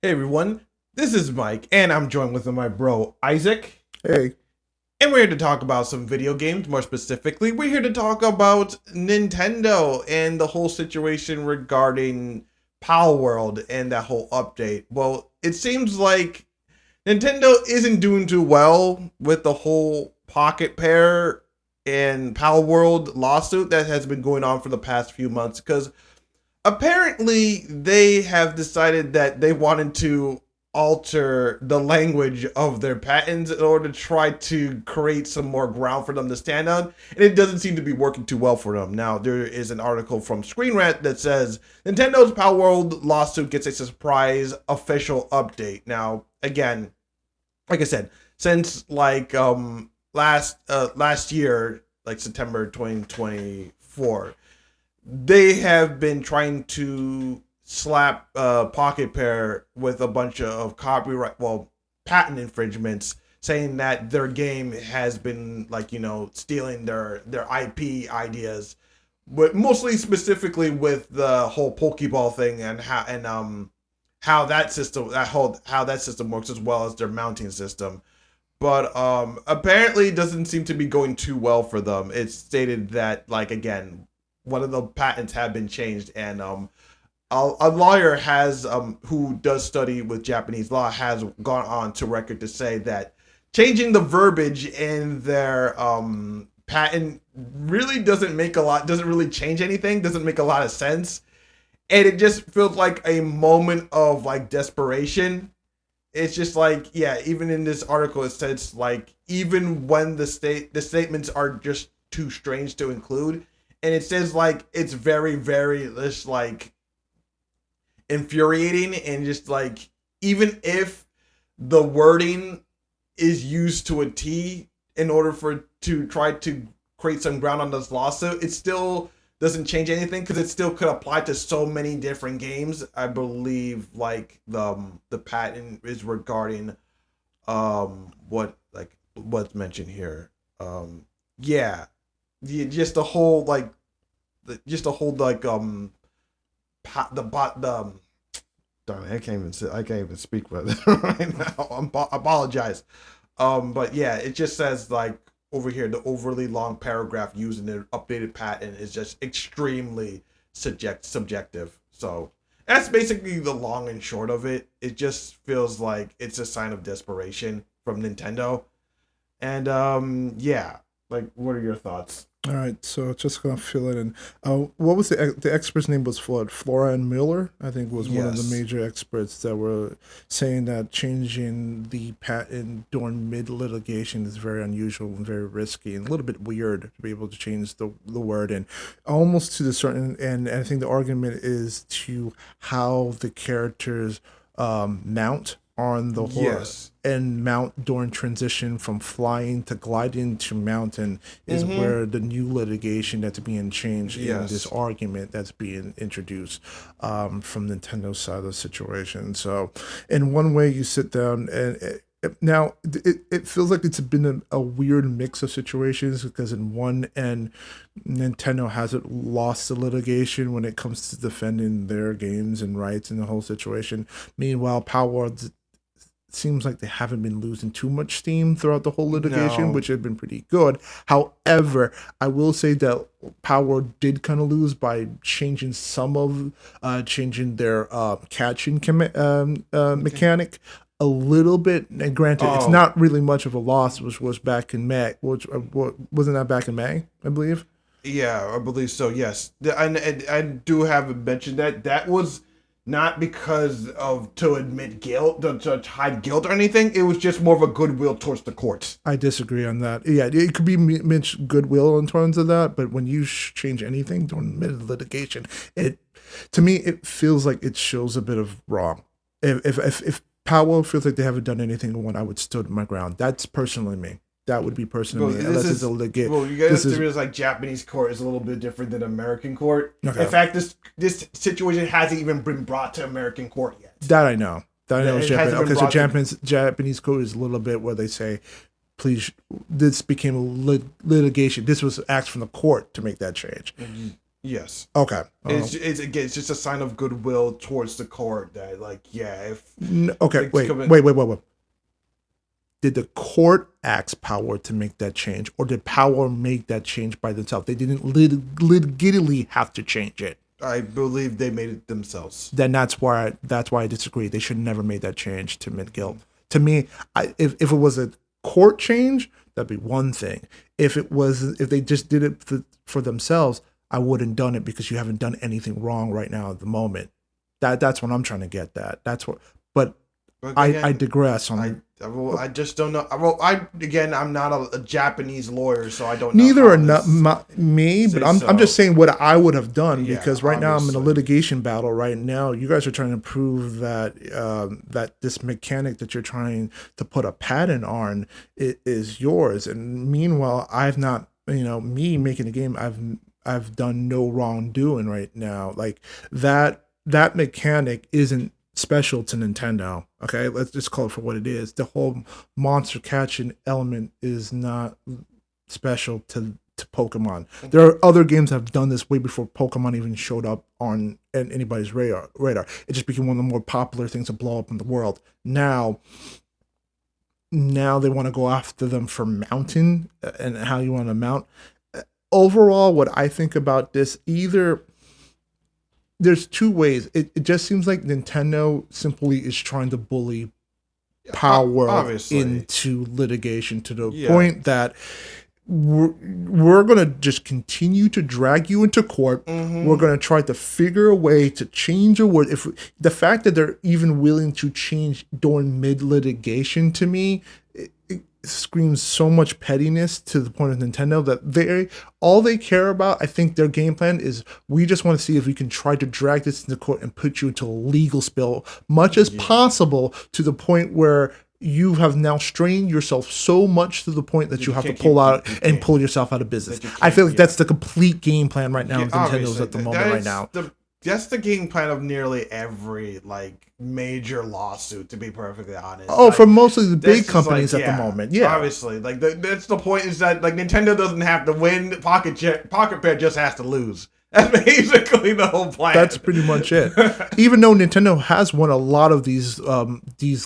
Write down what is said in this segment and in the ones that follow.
Hey everyone, this is Mike, and I'm joined with my bro Isaac. Hey, And we're here to talk about some video games. More specifically, we're here to talk about Nintendo and the whole situation regarding Palworld and that whole update. Well, it seems like Nintendo isn't doing too well with the whole Pocketpair and Palworld lawsuit that has been going on for the past few months because apparently they have decided that they wanted to alter the language of their patents in order to try to create some more ground for them to stand on, and it doesn't seem to be working too well for them. Now, there is an article from Screen Rant that says Nintendo's Power World lawsuit gets a surprise official update. Now, again, like I said, since last year, like September 2024, they have been trying to slap Pocketpair with a bunch of patent infringements, saying that their game has been stealing their IP ideas, but mostly specifically with the whole Pokeball thing and how that system works, as well as their mounting system. But apparently it doesn't seem to be going too well for them. It's stated that, like, again, one of the patents have been changed, and a lawyer has who does study with Japanese law has gone on to record to say that changing the verbiage in their patent really doesn't really change anything, doesn't make a lot of sense, and it just feels like a moment of like desperation. It's just like, yeah, even in this article it says, like, even when the statements are just too strange to include, and it says, like, it's very, very just like infuriating, and just like, even if the wording is used to a T in order to try to create some ground on this lawsuit, it still doesn't change anything because it still could apply to so many different games. I believe like the patent is regarding what's mentioned here. Yeah, just the whole like the bot the darn it, I can't even speak with it right now. Apologize. But yeah, it just says, like, over here, the overly long paragraph using the updated patent is just extremely subjective. So that's basically the long and short of it. It just feels like it's a sign of desperation from Nintendo. And yeah, like, what are your thoughts? all right. So just gonna fill it in. What was the expert's name? Was Flora and Miller? I think was one of the Yes. major experts that were saying that changing the patent during mid litigation is very unusual and very risky and a little bit weird to be able to change the word and almost to the certain. And I think the argument is to how the characters mount on the horse Yes. and mount during transition from flying to gliding to mountain is Mm-hmm. where the new litigation that's being changed in this Yes. argument that's being introduced from Nintendo's side of the situation. So, in one way, you sit down and. Now it feels like it's been a weird mix of situations because in one end Nintendo hasn't lost the litigation when it comes to defending their games and rights and the whole situation. Meanwhile, Power seems like they haven't been losing too much steam throughout the whole litigation, No. which had been pretty good. However, I will say that Power did kind of lose by changing their catching Okay. mechanic a little bit. And granted, it's Oh, not really much of a loss, which was back in May. Which wasn't that back in May, I believe. yeah, I believe so. Yes, and I do have mentioned that that was not because of to admit guilt, to hide guilt or anything. It was just more of a goodwill towards the courts. I disagree on that. Yeah, it could be Mitch goodwill in terms of that, but when you change anything during mid litigation, it to me it feels like it shows a bit of wrong. If Powell feels like they haven't done anything when I would stood my ground, that's personally me. That would be Well, personally me, this unless it's a is legit. well, you guys This have to is realize, like, Japanese court is a little bit different than American court. In okay. fact, this situation hasn't even been brought to American court yet. That I know. That I know is It Japan. hasn't been Okay, so brought to. Japanese code is a little bit where they say, please, this became a litigation. This was asked from the court to make that change. Yes. Okay. Again, it's just a sign of goodwill towards the court that, like, yeah, if Okay. Wait. Did the court ask Power to make that change, or did Power make that change by themselves? They didn't legitimately have to change it. I believe they made it themselves. Then that's why I disagree. They should never made that change to mid guild. To me, if it was a court change, that'd be one thing. If they just did it for themselves, I wouldn't done it, because you haven't done anything wrong right now at the moment. That's what I'm trying to get at. But again, I digress on. I just don't know. Well, I'm not a Japanese lawyer, so I don't. Neither are not me, but I'm just saying what I would have done, because right now I'm in a litigation battle. Right now, you guys are trying to prove that that this mechanic that you're trying to put a patent on is yours, and meanwhile, I've not. Me making the game, I've done no wrongdoing right now. Like that mechanic isn't special to Nintendo. Okay, let's just call it for what it is. The whole monster catching element is not special to Pokemon. There are other games that have done this way before Pokemon even showed up on anybody's radar. It just became one of the more popular things to blow up in the world. Now they want to go after them for mounting and how you want to mount. Overall, what I think about this, there's two ways. It just seems like Nintendo simply is trying to bully Palworld into litigation to the point that we're going to just continue to drag you into court. We're going to try to figure a way to change a word. If the fact that they're even willing to change during mid litigation, to me, it screams so much pettiness to the point of Nintendo that all they care about, I think their game plan is, we just want to see if we can try to drag this into court and put you into a legal spill much as possible, to the point where you have now strained yourself so much to the point that you have to pull yourself out of business. I feel like that's the complete game plan right now of Nintendo's at the moment right now. That's the game plan of nearly every major lawsuit, to be perfectly honest. For mostly the big companies at the moment. Yeah, obviously, that's the point, is that Nintendo doesn't have to win. Pocketpair just has to lose. That's basically the whole plan. That's pretty much it. Even though Nintendo has won a lot of these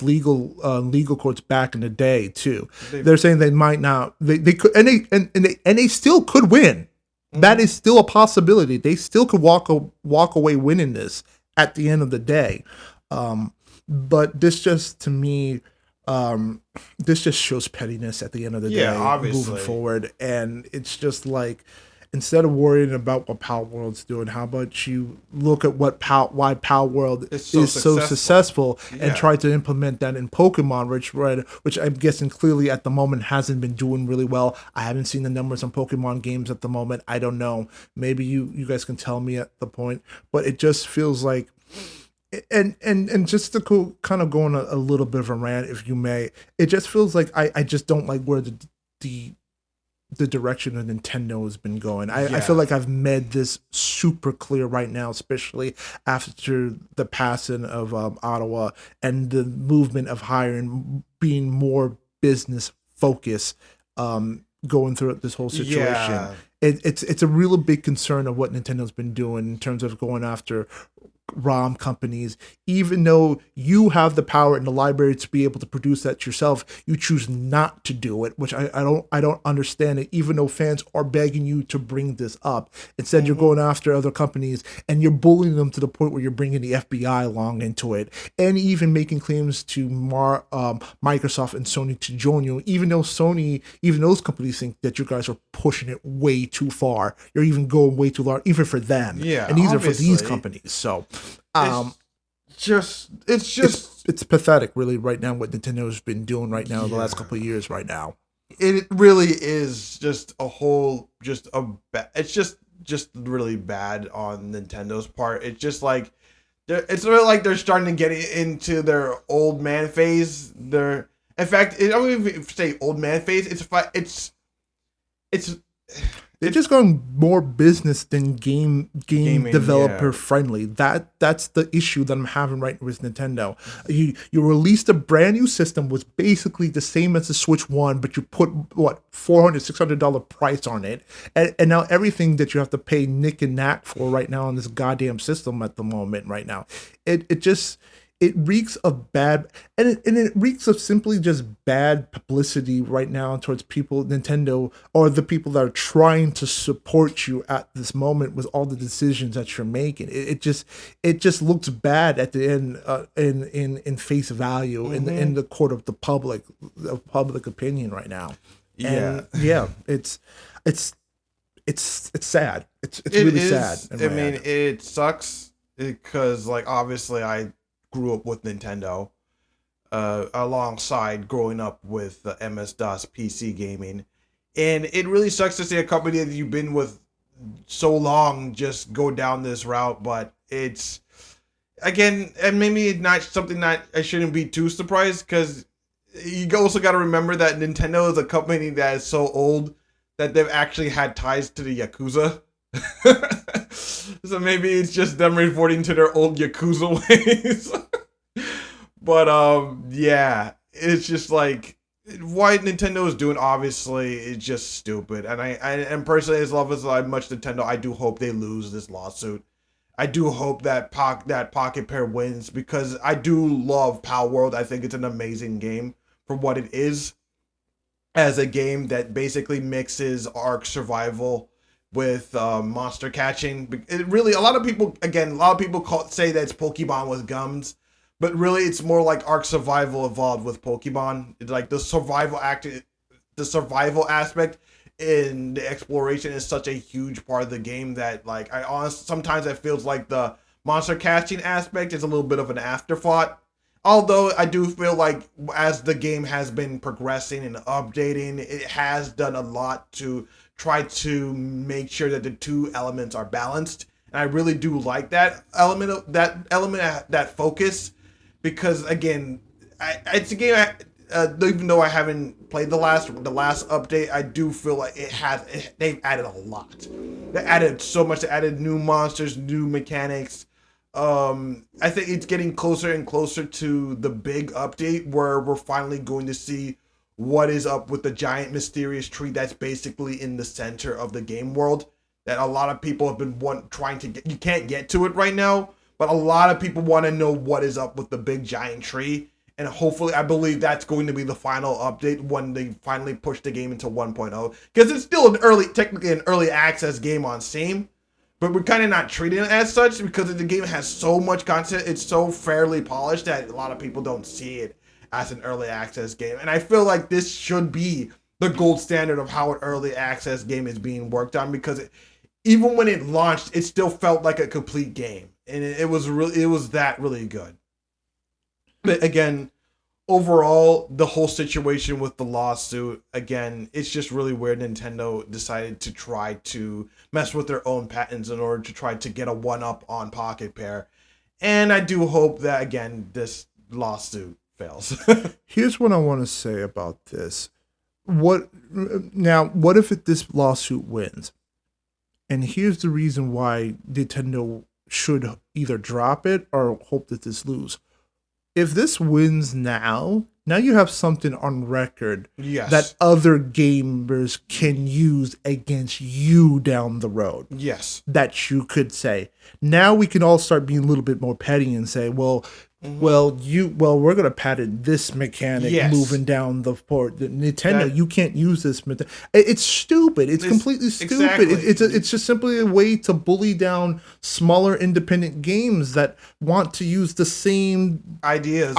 legal courts back in the day too, they're saying they might not. They could, and they still could win. That is still a possibility. They still could walk away winning this at the end of the day. But this just, to me, this just shows pettiness at the end of the day, moving forward. And it's just like, instead of worrying about what Palworld's doing, how about you look at why Palworld is so successful and try to implement that in Pokemon, which I'm guessing clearly at the moment hasn't been doing really well. I haven't seen the numbers on Pokemon games at the moment. I don't know. Maybe you guys can tell me at the point, but it just feels like, and just to kind of go on a little bit of a rant, if you may, it just feels like I just don't like where the direction that Nintendo has been going. I feel like I've made this super clear right now, especially after the passing of Ottawa and the movement of hiring being more business focused, going through this whole situation. Yeah. It's a real big concern of what Nintendo's been doing in terms of going after ROM companies. Even though you have the power in the library to be able to produce that yourself, you choose not to do it, which I don't understand it, even though fans are begging you to bring this up. Instead, you're going after other companies and you're bullying them to the point where you're bringing the FBI along into it, and even making claims to Microsoft and Sony to join you, even though those companies think that you guys are pushing it way too far. You're even going way too large, even for them. Yeah, and these are for these companies. So it's pathetic, really, right now, what Nintendo's been doing right now the last couple of years right now. It really is just it's just really bad on Nintendo's part. It's just like it's really like they're starting to get into their old man phase. In fact, I don't even say old man phase. It's They've just gone more business than game Gaming, developer yeah. friendly. That's the issue that I'm having right now with Nintendo. You released a brand new system, was basically the same as the Switch One, but you put what $400-$600 price on it, and now everything that you have to pay nick and knack for right now on this goddamn system at the moment right now, it reeks of bad, and it reeks of simply just bad publicity right now towards people, Nintendo, or the people that are trying to support you at this moment with all the decisions that you're making. It just looks bad at the end, in face value, in the court of the public opinion right now. Yeah. And yeah, it's sad. It's really sad. I mean, it sucks because, like, obviously I grew up with Nintendo, alongside growing up with MS-DOS PC gaming, and it really sucks to see a company that you've been with so long just go down this route. But it's, again, and maybe not something that I shouldn't be too surprised, because you also got to remember that Nintendo is a company that is so old that they've actually had ties to the Yakuza. So maybe it's just them resorting to their old Yakuza ways. But yeah, it's just like what Nintendo is doing, obviously, is just stupid. And and personally, as much Nintendo, I do hope they lose this lawsuit. I do hope that Pocketpair wins, because I do love Palworld. I think it's an amazing game for what it is, as a game that basically mixes Ark survival with monster catching. It really, a lot of people say that it's Pokemon with gums, but really it's more like Ark survival evolved with Pokemon. It's like the survival aspect in the exploration is such a huge part of the game that, like, sometimes it feels like the monster catching aspect is a little bit of an afterthought. Although I do feel like as the game has been progressing and updating, it has done a lot to try to make sure that the two elements are balanced. And I really do like that that focus, because, again, it's a game. Even though I haven't played the last update, I do feel like they've added a lot. They added so much. They added new monsters, new mechanics. I think it's getting closer and closer to the big update where we're finally going to see what is up with the giant mysterious tree that's basically in the center of the game world, that a lot of people have been trying to get. You can't get to it right now, but a lot of people want to know what is up with the big giant tree. And hopefully, I believe that's going to be the final update when they finally push the game into 1.0, because it's still technically an early access game on Steam. But we're kind of not treating it as such, because the game has so much content. It's so fairly polished that a lot of people don't see it as an early access game. And I feel like this should be the gold standard of how an early access game is being worked on, because even when it launched, it still felt like a complete game. And it was really good. But again, overall, the whole situation with the lawsuit, again, it's just really weird. Nintendo decided to try to mess with their own patents in order to try to get a one-up on Pocketpair. And I do hope that, again, this lawsuit fails. Here's what I want to say about this. What if this lawsuit wins? And here's the reason why Nintendo should either drop it or hope that this lose. If this wins now you have something on record that other gamers can use against you down the road. Yes. That you could say. Now we can all start being a little bit more petty and say, we're going to patent this mechanic moving down the port. Nintendo, you can't use this. It's stupid. It's completely stupid. Exactly. It's just simply a way to bully down smaller independent games that want to use the same ideas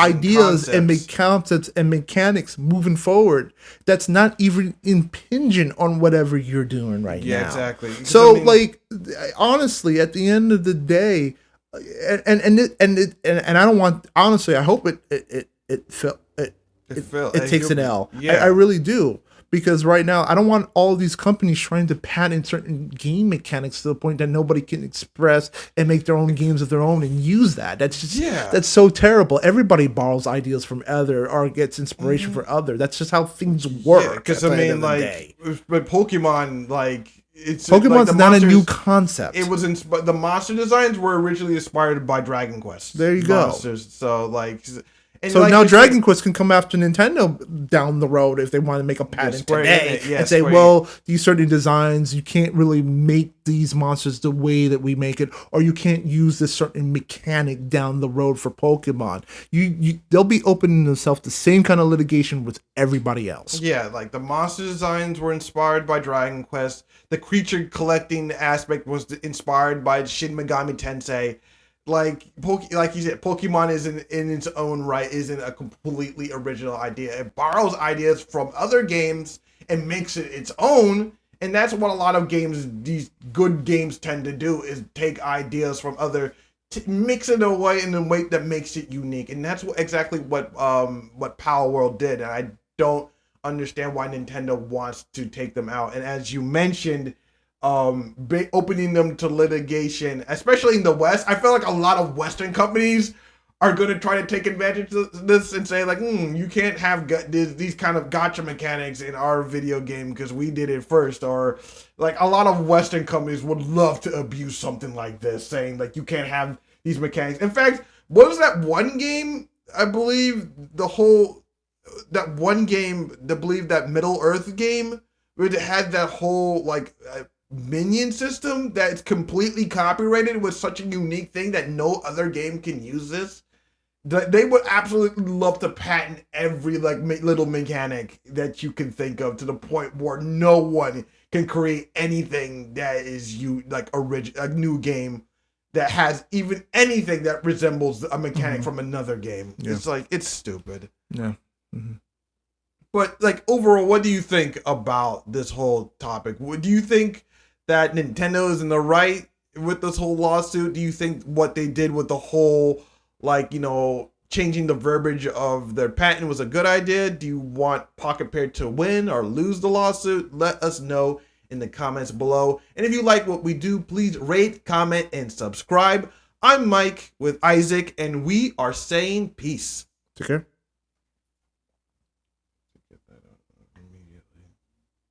and concepts and mechanics moving forward. That's not even impinging on whatever you're doing right now. Yeah, exactly. So, honestly, at the end of the day, and I don't want, honestly, I hope it takes an L. Yeah. I really do, because right now I don't want all these companies trying to patent certain game mechanics to the point that nobody can express and make their own games of their own and use that. That's just that's so terrible. Everybody borrows ideas from other or gets inspiration from other. That's just how things work. Because I mean, like with Pokemon, like it's Pokemon's the not a new monsters- concept. It was the monster designs were originally inspired by Dragon Quest. There you go. Monsters. So like, and So like now you're Dragon saying- Quest can come after Nintendo down the road if they want to make a patent Square today Enix, yeah, and say, Square well, these certain designs, you can't really make these monsters the way that we make it, or you can't use this certain mechanic down the road for Pokemon. They'll be opening themselves to the same kind of litigation with everybody else. Yeah, like the monster designs were inspired by Dragon Quest. The creature collecting aspect was inspired by Shin Megami Tensei. Like you said, Pokemon isn't in its own right isn't a completely original idea. It borrows ideas from other games and makes it its own. And that's what a lot of games, these good games, tend to do: is take ideas from other, mix it away in a way that makes it unique. And that's exactly what Palworld did. And I don't understand why Nintendo wants to take them out. And as you mentioned, opening them to litigation, especially in the West, I feel like a lot of Western companies are going to try to take advantage of this and say like, you can't have these kind of gotcha mechanics in our video game because we did it first. Or like a lot of Western companies would love to abuse something like this, saying like you can't have these mechanics. In fact, what was that one game? I believe that Middle Earth game where it had that whole like minion system that's completely copyrighted with such a unique thing that no other game can use this. They would absolutely love to patent every like little mechanic that you can think of to the point where no one can create anything that is a new game that has even anything that resembles a mechanic from another game. Yeah. It's like, it's stupid. Yeah. Mm-hmm. But like overall, what do you think about this whole topic? Do you think that Nintendo is in the right with this whole lawsuit? Do you think what they did with the whole, like, changing the verbiage of their patent was a good idea? Do you want Pocketpair to win or lose the lawsuit? Let us know in the comments below. And if you like what we do, please rate, comment, and subscribe. I'm Mike with Isaac, and we are saying peace. Take care.